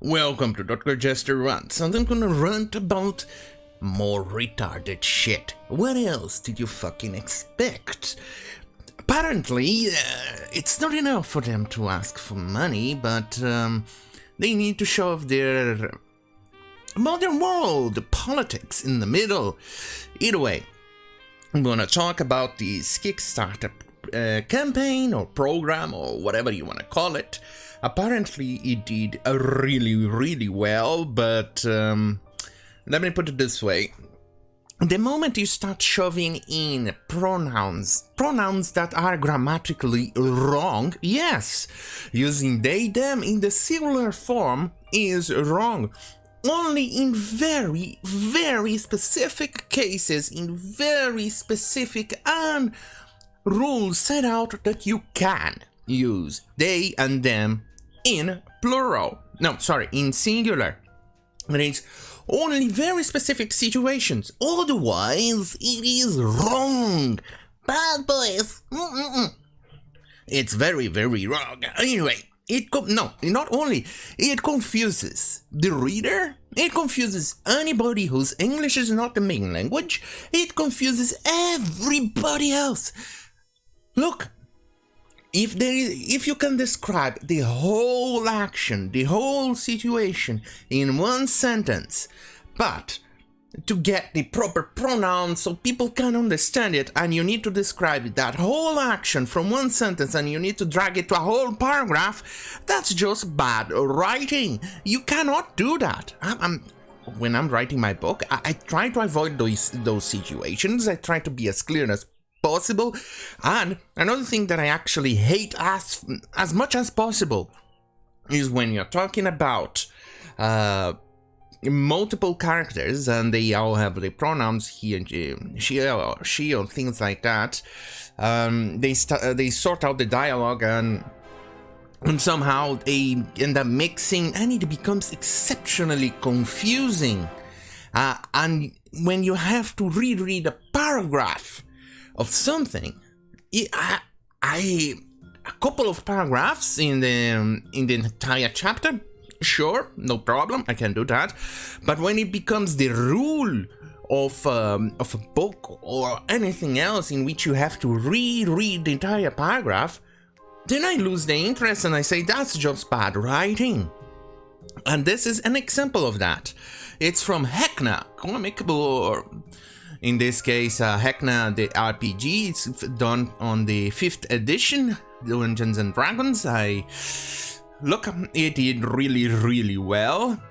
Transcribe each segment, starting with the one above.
Welcome to Dr. Jester Rants, and I'm gonna rant about more retarded shit. What else did you fucking expect? Apparently, it's not enough for them to ask for money, but they need to show off their modern world politics in the middle. Either way, I'm gonna talk about this Kickstarter campaign or program or whatever you want to call it. Apparently it did really well, but let me put it this way. The moment you start shoving in pronouns that are grammatically wrong, yes, using they, them in the singular form is wrong. Only in very specific cases, in very specific and rules set out that you can use they and them in plural. No, sorry, in singular. But it's only very specific situations. Otherwise, it is wrong. Bad boys. It's very wrong. Anyway, not only it confuses the reader, it confuses anybody whose English is not the main language, it confuses everybody else. Look, if you can describe the whole action, the whole situation in one sentence, but to get the proper pronoun so people can understand it, and you need to describe that whole action from one sentence and you need to drag it to a whole paragraph, that's just bad writing. You cannot do that. When I'm writing my book, I try to avoid those situations. I try to be as clear as possible. And another thing that I actually hate as much as possible is when you're talking about multiple characters and they all have the pronouns he and she or things like that. They sort out the dialogue and somehow they end up mixing, and it becomes exceptionally confusing. And when you have to reread a paragraph of something, a couple of paragraphs in the entire chapter, sure, no problem, I can do that. But when it becomes the rule of a book or anything else in which you have to reread the entire paragraph, then I lose the interest and I say that's just bad writing. And this is an example of that. It's from HECKNA comic book. In this case, HECKNA, the RPG, it's done on the 5th edition, Dungeons and Dragons. Look, it did really well,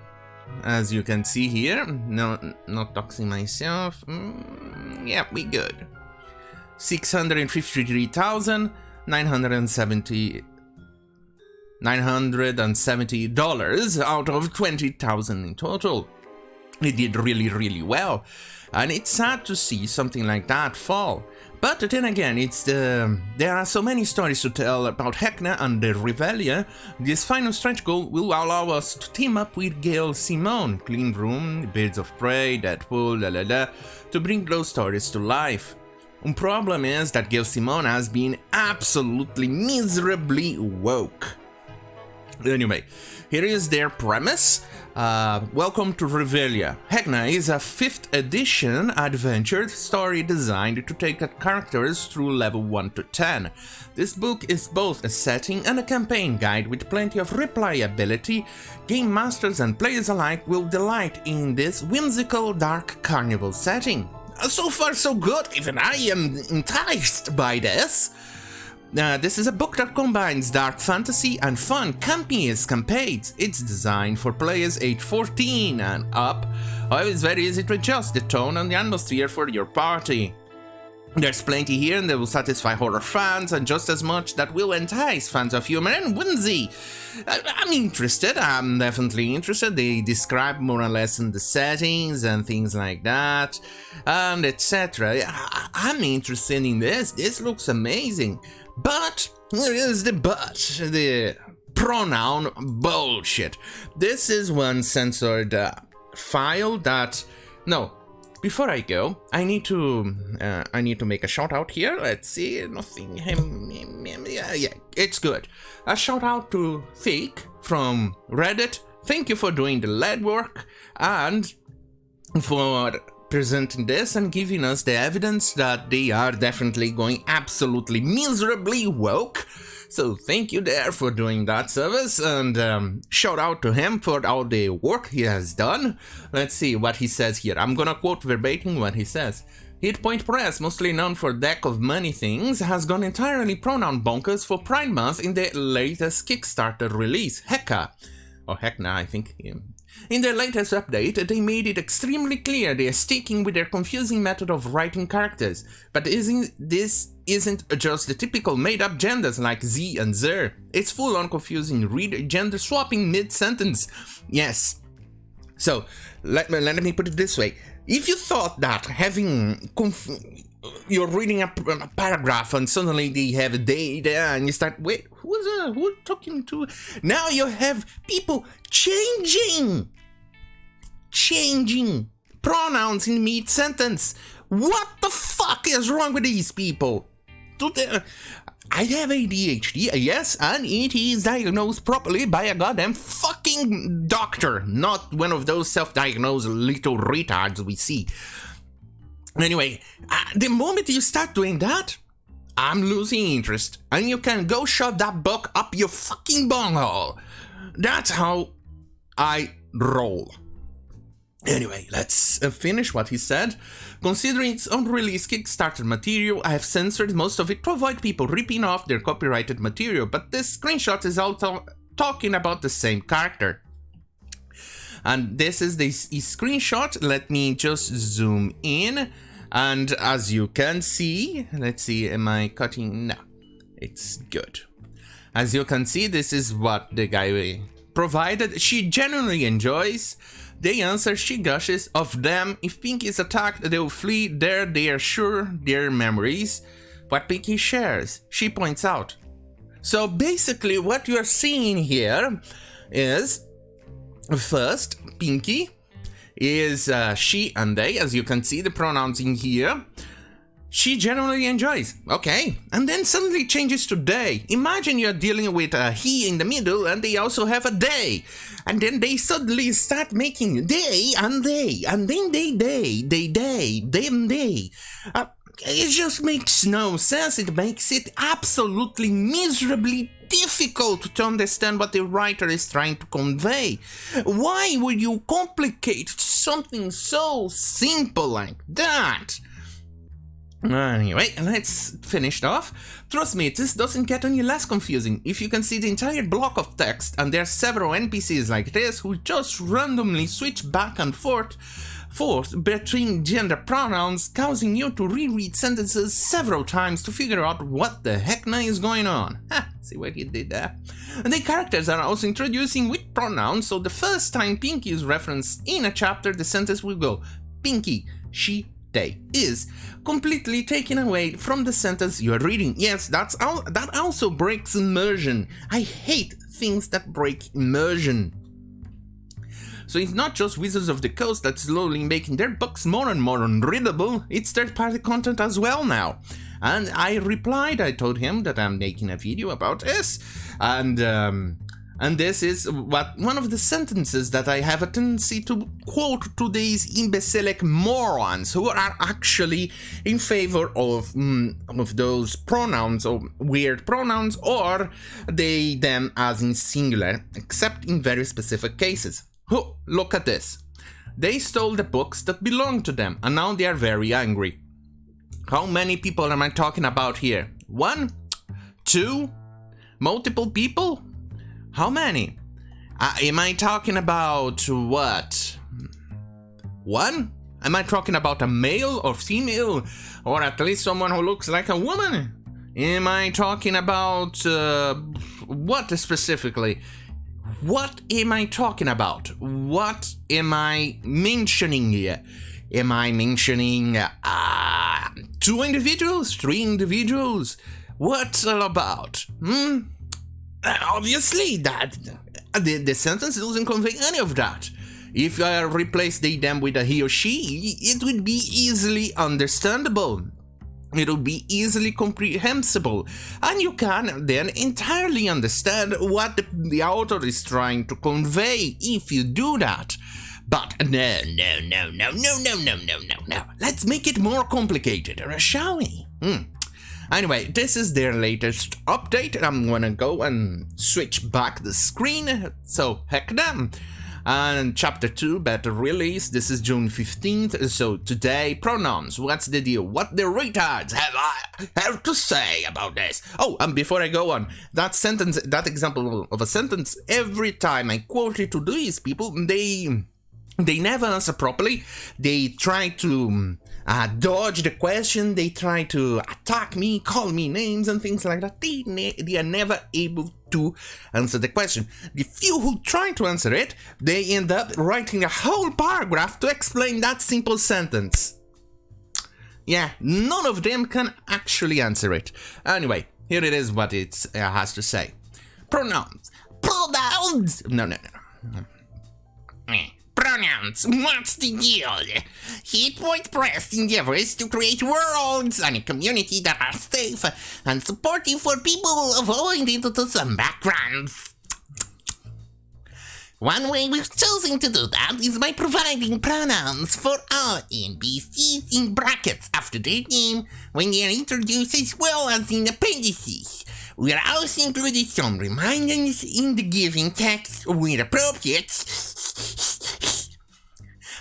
as you can see here. No, not doxing myself. Yeah, we good. $970 out of $20,000 in total. It did really well, and it's sad to see something like that fall. But then again, there are so many stories to tell about HECKNA and the Revelia. This final stretch goal will allow us to team up with Gail Simone, Clean Room, Birds of Prey, Deadpool, to bring those stories to life. The problem is that Gail Simone has been absolutely miserably woke. Anyway, here is their premise. Welcome to Revelia. HECKNA is a 5th edition adventure story designed to take characters through level 1 to 10. This book is both a setting and a campaign guide with plenty of replayability. Game masters and players alike will delight in this whimsical dark carnival setting. So far so good, even I am enticed by this. This is a book that combines dark fantasy and fun, campy escapades. It's designed for players age 14 and up. However, it's very easy to adjust the tone and the atmosphere for your party. There's plenty here that will satisfy horror fans, and just as much that will entice fans of humor and whimsy. I'm interested, I'm definitely interested. They describe more or less in the settings and things like that, and etc. I'm interested in this. This looks amazing. But, here is the but, the pronoun bullshit. This is one censored file that, no, before I go, I need to make a shout out here. Let's see, nothing, yeah, it's good. A shout out to Fake from Reddit, thank you for doing the legwork and for presenting this and giving us the evidence that they are definitely going absolutely miserably woke. So thank you there for doing that service, and shout out to him for all the work he has done. Let's see what he says here. I'm gonna quote verbatim what he says. Hit Point Press, mostly known for deck of money things, has gone entirely pronoun bonkers for Pride Month in the latest Kickstarter release, HECKNA, or HECKNA, I think. In their latest update, they made it extremely clear they are sticking with their confusing method of writing characters. But this isn't just the typical made-up genders like Z and Zer. It's full-on confusing gender swapping mid-sentence. Yes. So, let me put it this way. If you thought that you're reading a paragraph and suddenly they have a they there and you start, wait, who's talking to? Now you have people changing pronouns in mid-sentence. What the fuck is wrong with these people? I have ADHD, yes, and it is diagnosed properly by a goddamn fucking doctor, not one of those self-diagnosed little retards we see. Anyway, the moment you start doing that, I'm losing interest, and you can go shove that book up your fucking bunghole. That's how I roll. Anyway, let's finish what he said. Considering it's unreleased Kickstarter material, I have censored most of it to avoid people ripping off their copyrighted material, but this screenshot is also talking about the same character. And this is the screenshot. Let me just zoom in. And as you can see, let's see, am I cutting? No, it's good. As you can see, this is what the guy provided. She genuinely enjoys. They answer, she gushes of them. If Pinky is attacked, they will flee. There they are sure their memories. What Pinky shares, she points out. So basically what you are seeing here is, first, Pinky is she and they, as you can see the pronouns in here. She generally enjoys, okay, and then suddenly changes to they. Imagine you're dealing with a he in the middle and they also have a they. And then they suddenly start making they, and then they, them they. It just makes no sense. It makes it absolutely miserably difficult to understand what the writer is trying to convey. Why would you complicate something so simple like that? Anyway, let's finish it off. Trust me, this doesn't get any less confusing. If you can see the entire block of text, and there are several NPCs like this who just randomly switch back and forth between gender pronouns, causing you to reread sentences several times to figure out what the heckna is going on. Ha, see what he did there? And the characters are also introducing with pronouns, so the first time Pinky is referenced in a chapter, the sentence will go Pinky, she, they, is completely taken away from the sentence you're reading. Yes, that also breaks immersion. I hate things that break immersion. So it's not just Wizards of the Coast that's slowly making their books more and more unreadable, it's third-party content as well now. And I replied, I told him that I'm making a video about this, and this is one of the sentences that I have a tendency to quote to these imbecilic morons who are actually in favor of those pronouns or weird pronouns, or they, them as in singular, except in very specific cases. Oh, look at this. They stole the books that belonged to them, and now they are very angry. How many people am I talking about here? 1? 2? Multiple people? How many? Am I talking about what? 1? Am I talking about a male or female? Or at least someone who looks like a woman? Am I talking about what specifically? What am I talking about? What am I mentioning here? Am I mentioning 2 individuals? 3 individuals? What's all about? Obviously, that the sentence doesn't convey any of that. If I replace they, them with a he or she, it would be easily understandable. It'll be easily comprehensible, and you can then entirely understand what the author is trying to convey if you do that. But no. Let's make it more complicated, shall we? Anyway, this is their latest update. I'm gonna go and switch back the screen. So, HECKNA. And chapter 2 beta release, this is June 15th, so today, pronouns, what's the deal? What the retards have to say about this? Oh, and before I go on, that sentence, that example of a sentence, every time I quote it to these people, they never answer properly. They try to dodge the question, they try to attack me, call me names and things like that. They are never able to answer the question. The few who try to answer it, they end up writing a whole paragraph to explain that simple sentence. Yeah, none of them can actually answer it. Anyway, here it is what it has to say. Pronouns. Pronouns! No. Pronouns, what's the deal? Hitpoint Press endeavors to create worlds and a community that are safe and supportive for people of all identities and backgrounds. One way we've chosen to do that is by providing pronouns for all NPCs in brackets after their name when they are introduced as well as in appendices. We are also included some reminders in the given text where appropriate.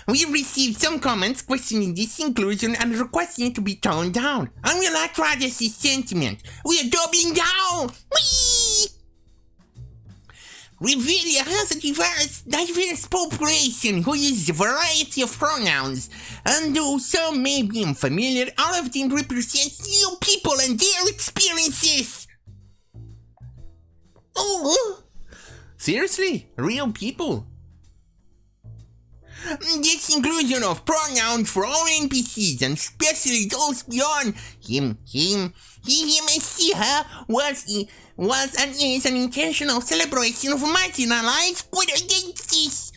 We received some comments questioning this inclusion and requesting it to be toned down. And we'll not rather see sentiment. We are doubling down! Whee! Revelia has a diverse population who uses a variety of pronouns, and though some may be unfamiliar, all of them represent real people and their experiences. Oh, seriously? Real people? This inclusion of pronouns for all NPCs, and especially those beyond him, and she, her, was and is an intentional celebration of marginalized identities.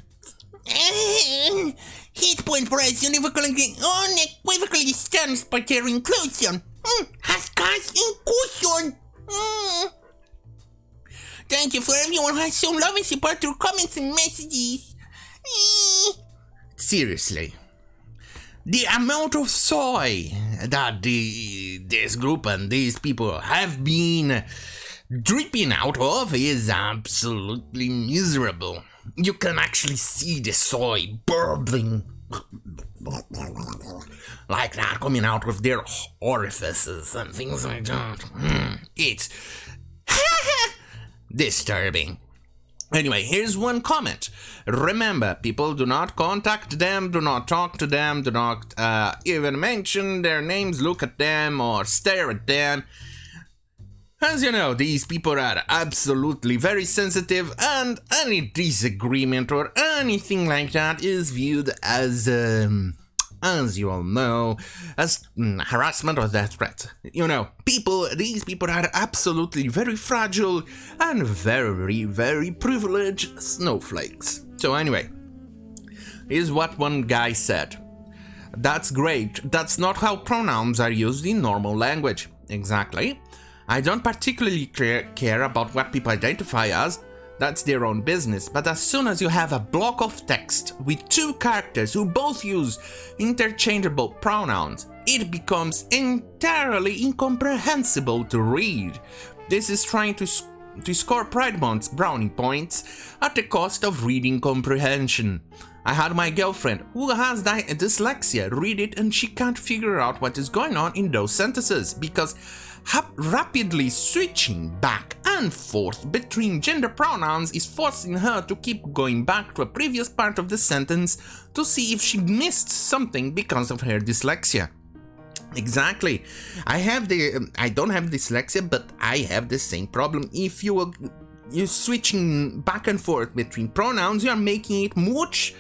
Hit point price unequivocally stands by their inclusion. Has caused inclusion. Thank you for everyone who has shown love and support through comments and messages. Seriously, the amount of soy that this group and these people have been dripping out of is absolutely miserable. You can actually see the soy burbling like that coming out of their orifices and things like that. It's disturbing. Anyway, here's one comment. Remember, people, do not contact them, do not talk to them, do not even mention their names, look at them, or stare at them. As you know, these people are absolutely very sensitive, and any disagreement or anything like that is viewed as you all know, as harassment or death threat. You know, these people are absolutely very fragile and very, very privileged snowflakes. So anyway, here's what one guy said. That's great, that's not how pronouns are used in normal language. Exactly. I don't particularly care about what people identify as. That's their own business, but as soon as you have a block of text with two characters who both use interchangeable pronouns, it becomes entirely incomprehensible to read. This is trying to score Pride Month's brownie points at the cost of reading comprehension. I had my girlfriend, who has dyslexia, read it and she can't figure out what is going on in those sentences because rapidly switching back and forth between gender pronouns is forcing her to keep going back to a previous part of the sentence to see if she missed something because of her dyslexia. Exactly. I don't have dyslexia, but I have the same problem. If you're switching back and forth between pronouns, you're making it much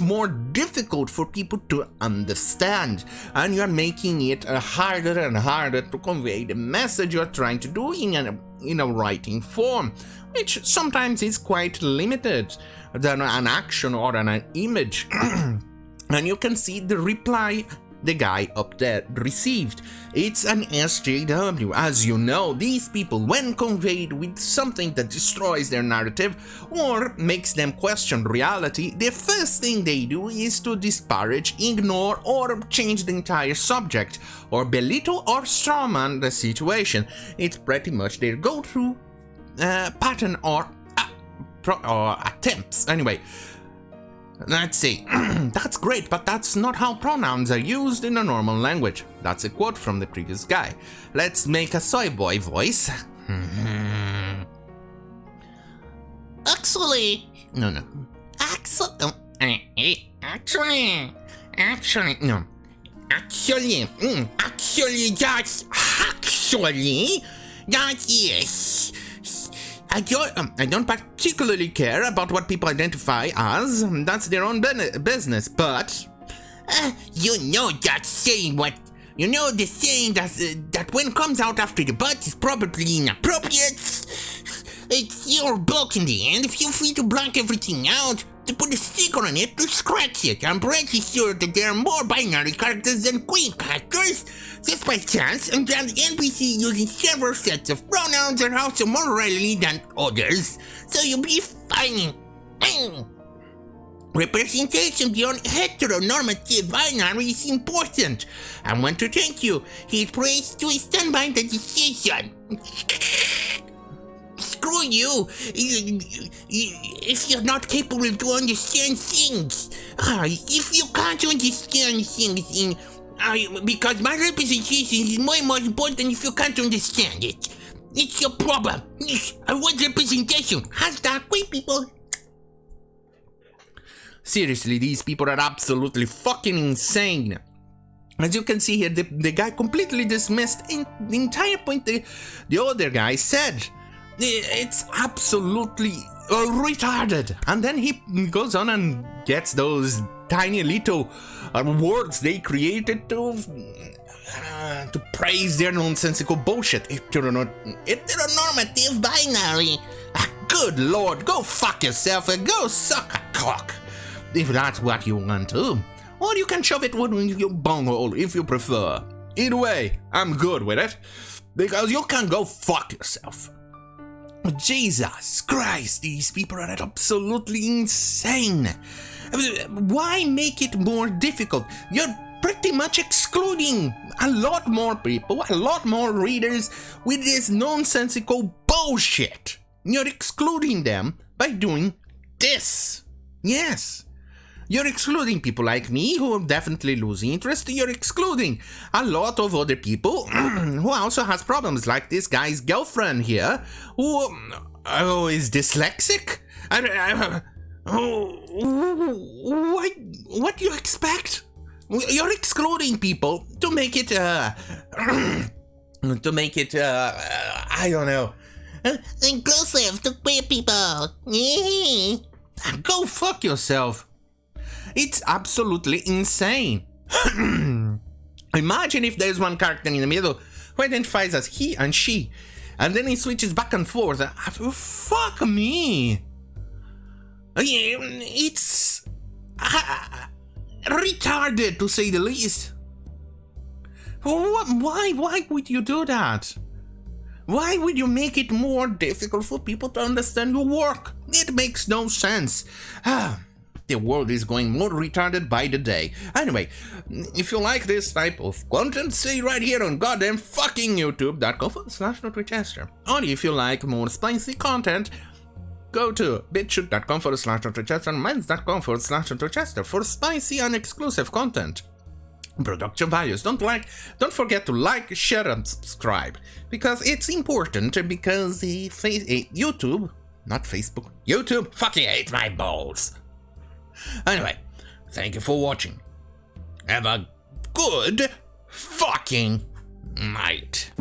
more difficult for people to understand, and you're making it harder and harder to convey the message you're trying to do in a writing form, which sometimes is quite limited than an action or an image. And you can see the reply the guy up there received. It's an SJW. As you know, these people, when conveyed with something that destroys their narrative or makes them question reality, the first thing they do is to disparage, ignore, or change the entire subject, or belittle or strawman the situation. It's pretty much their go-to pattern or attempts. Anyway, let's see. That's great, but that's not how pronouns are used in a normal language. That's a quote from the previous guy. Let's make a soy boy voice. Actually, no. Actually, no. Actually, yes. I don't particularly care about what people identify as. That's their own business, but you know that saying the saying that when comes out after the but is probably inappropriate. It's your book in the end. Feel free to blank everything out, to put a sticker on it, to scratch it. I'm pretty sure that there are more binary characters than queen characters. Just by chance, and that the NPC using several sets of pronouns are also more rarely than others, so you'll be fine. Representation beyond heteronormative binary is important. I want to thank you. He's praised to stand by the decision. Screw you! If you're not capable to understand things, if you can't understand things because my representation is more important if you can't understand it. It's your problem. I want representation. Hashtag queer people. Seriously, these people are absolutely fucking insane. As you can see here, the guy completely dismissed the entire point the other guy said. It's absolutely retarded. And then he goes on and gets those tiny little words they created to praise their nonsensical bullshit. Heteronormative binary. Good lord, go fuck yourself and go suck a cock. If that's what you want to. Or you can shove it in your bunghole if you prefer. Either way, I'm good with it. Because you can go fuck yourself. Jesus Christ, these people are absolutely insane. Why make it more difficult? You're pretty much excluding a lot more people, a lot more readers with this nonsensical bullshit. You're excluding them by doing this. Yes. You're excluding people like me who definitely lose interest. You're excluding a lot of other people who also has problems, like this guy's girlfriend here who is dyslexic. What do you expect? You're excluding people to make it I don't know, inclusive to queer people. Go fuck yourself. It's absolutely insane. Imagine if there's one character in the middle who identifies as he and she, and then he switches back and forth. Fuck me. It's retarded, to say the least. Why would you do that? Why would you make it more difficult for people to understand your work? It makes no sense. The world is going more retarded by the day. Anyway, if you like this type of content, say right here on goddamn fucking youtube.com/Jester. Or if you like more spicy content, go to bitchute.com/Jester and mens.com/Jester for spicy and exclusive content. Production values. Don't forget to like, share, and subscribe, because it's important, because YouTube, not Facebook, YouTube fucking hates my balls. Anyway, thank you for watching. Have a good fucking night.